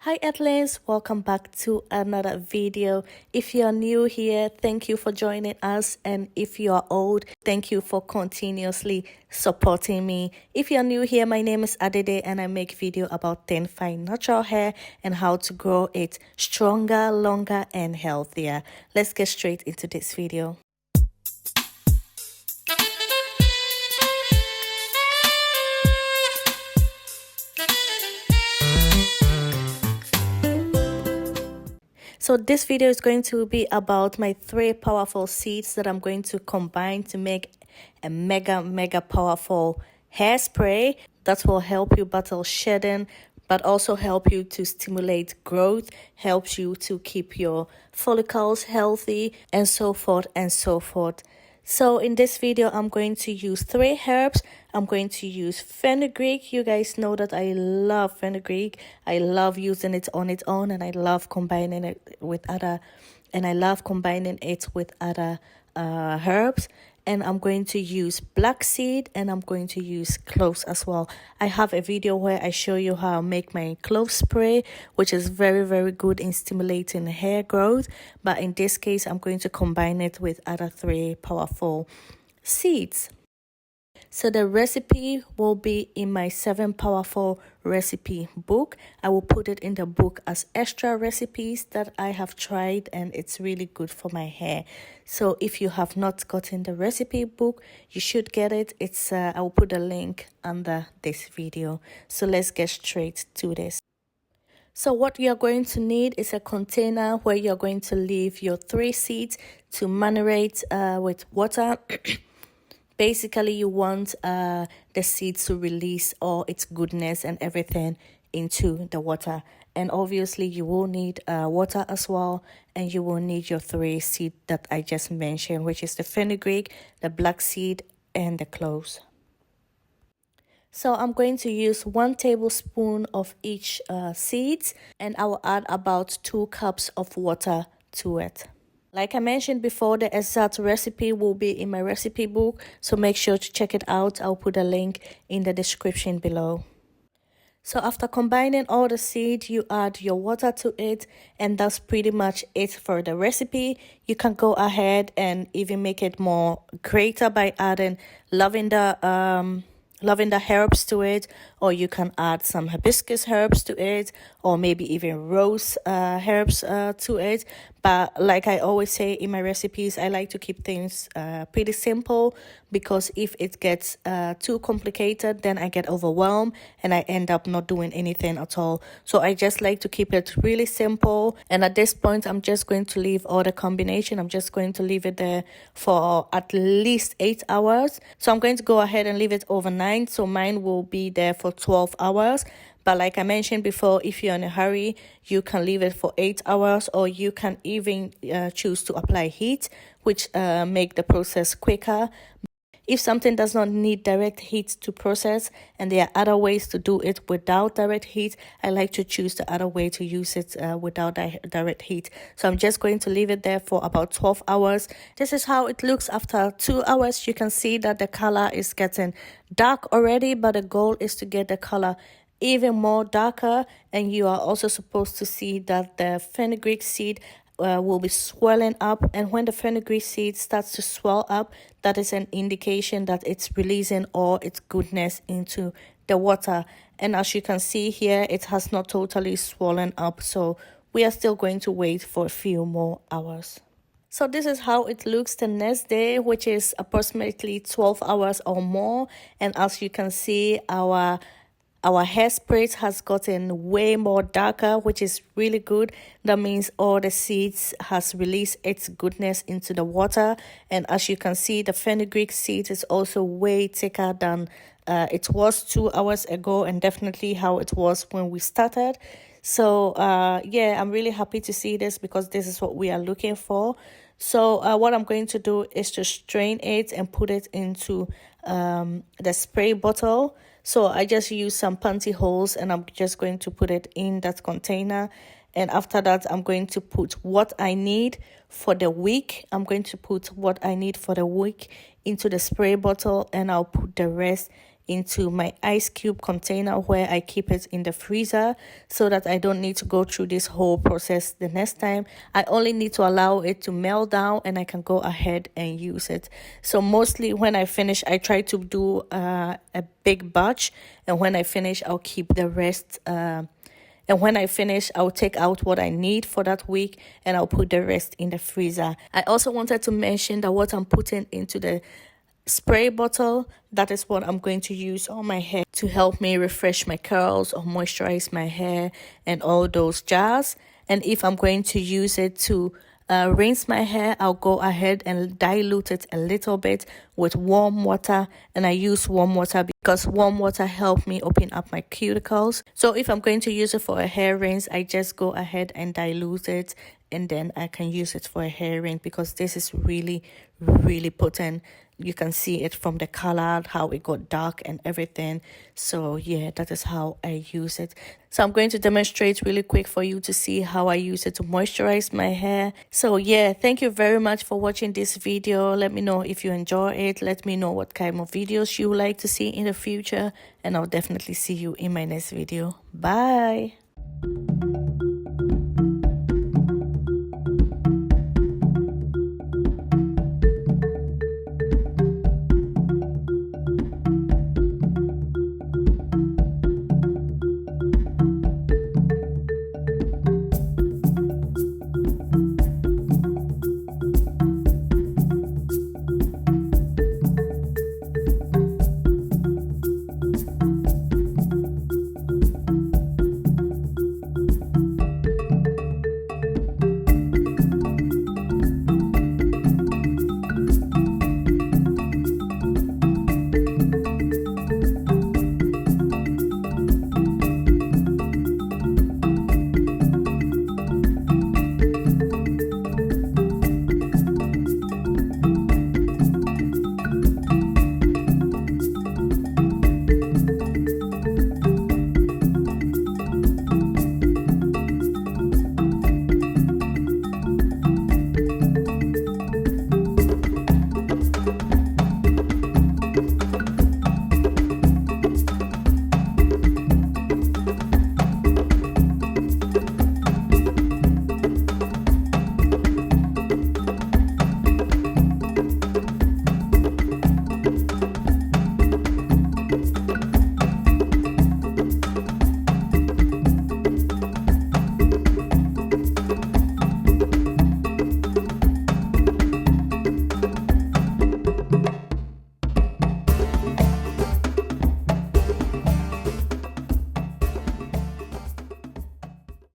Hi athletes, welcome back to another video. If you're new here, thank you for joining us, and if you are old, thank you for continuously supporting me. If you're new here, my name is Adede and I make video about thin fine natural hair and how to grow it stronger, longer and healthier. Let's get straight into this video. So this video is going to be about my 3 powerful seeds that I'm going to combine to make a mega powerful hairspray that will help you battle shedding, but also help you to stimulate growth, helps you to keep your follicles healthy, and so forth and so forth. So in this video, I'm going to use 3 herbs. I'm going to use fenugreek. You guys know that I love fenugreek. I love using it on its own, and I love combining it with other herbs. And I'm going to use black seed, and I'm going to use cloves as well. I have a video where I show you how I make my clove spray, which is very good in stimulating hair growth. But in this case, I'm going to combine it with other 3 powerful seeds. So the recipe will be in my 7 powerful recipe book. I will put it in the book as extra recipes that I have tried, and it's really good for my hair. So if you have not gotten the recipe book, you should get it. I will put a link under this video. So let's get straight to this. So what you're going to need is a container where you're going to leave your 3 seeds to marinate with water. Basically, you want the seeds to release all its goodness and everything into the water. And obviously, you will need water as well. And you will need your 3 seeds that I just mentioned, which is the fenugreek, the black seed, and the cloves. So I'm going to use 1 tablespoon of each seeds. And I will add about 2 cups of water to it. Like I mentioned before, the exact recipe will be in my recipe book, so make sure to check it out. I'll put a link in the description below. So after combining all the seed, you add your water to it, and that's pretty much it for the recipe. You can go ahead and even make it more greater by adding lavender herbs to it, or you can add some hibiscus herbs to it, or maybe even rose herbs to it. But like I always say in my recipes, I like to keep things pretty simple, because if it gets too complicated, then I get overwhelmed and I end up not doing anything at all. So I just like to keep it really simple. And at this point, I'm just going to leave all the combination. I'm just going to leave it there for at least 8 hours. So I'm going to go ahead and leave it overnight. So mine will be there for 12 hours. But like I mentioned before, if you're in a hurry, you can leave it for 8 hours, or you can even choose to apply heat, which make the process quicker. If something does not need direct heat to process, and there are other ways to do it without direct heat, I like to choose the other way to use it without direct heat. So I'm just going to leave it there for about 12 hours. This is how it looks after 2 hours. You can see that the color is getting dark already, but the goal is to get the color even more darker. And you are also supposed to see that the fenugreek seed will be swelling up, and when the fenugreek seed starts to swell up, that is an indication that it's releasing all its goodness into the water. And as you can see here, it has not totally swollen up, so we are still going to wait for a few more hours. So this is how it looks the next day, which is approximately 12 hours or more. And as you can see, our hairspray has gotten way more darker, which is really good. That means all the seeds has released its goodness into the water. And as you can see, the fenugreek seed is also way thicker than it was 2 hours ago, and definitely how it was when we started. So yeah, I'm really happy to see this, because this is what we are looking for. So what I'm going to do is to strain it and put it into the spray bottle. So I just use some panty holes, and I'm just going to put it in that container. And after that, I'm going to put what I need for the week. Into the spray bottle, and I'll put the rest into my ice cube container where I keep it in the freezer, so that I don't need to go through this whole process the next time. I only need to allow it to melt down and I can go ahead and use it. So mostly when I finish, I try to do a big batch, and when I finish, I'll keep the rest. And when I finish, I'll take out what I need for that week and I'll put the rest in the freezer. I also wanted to mention that what I'm putting into the spray bottle, that is what I'm going to use on my hair to help me refresh my curls or moisturize my hair and all those jars. And if I'm going to use it to rinse my hair, I'll go ahead and dilute it a little bit with warm water. And I use warm water because warm water helps me open up my cuticles. So if I'm going to use it for a hair rinse, I just go ahead and dilute it, and then I can use it for a hair rinse because this is really, really potent. You can see it from the color, how it got dark and everything. So yeah, that is how I use it. So I'm going to demonstrate really quick for you to see how I use it to moisturize my hair. So yeah, thank you very much for watching this video. Let me know if you enjoy it. Let me know what kind of videos you would like to see in the future, and I'll definitely see you in my next video. Bye.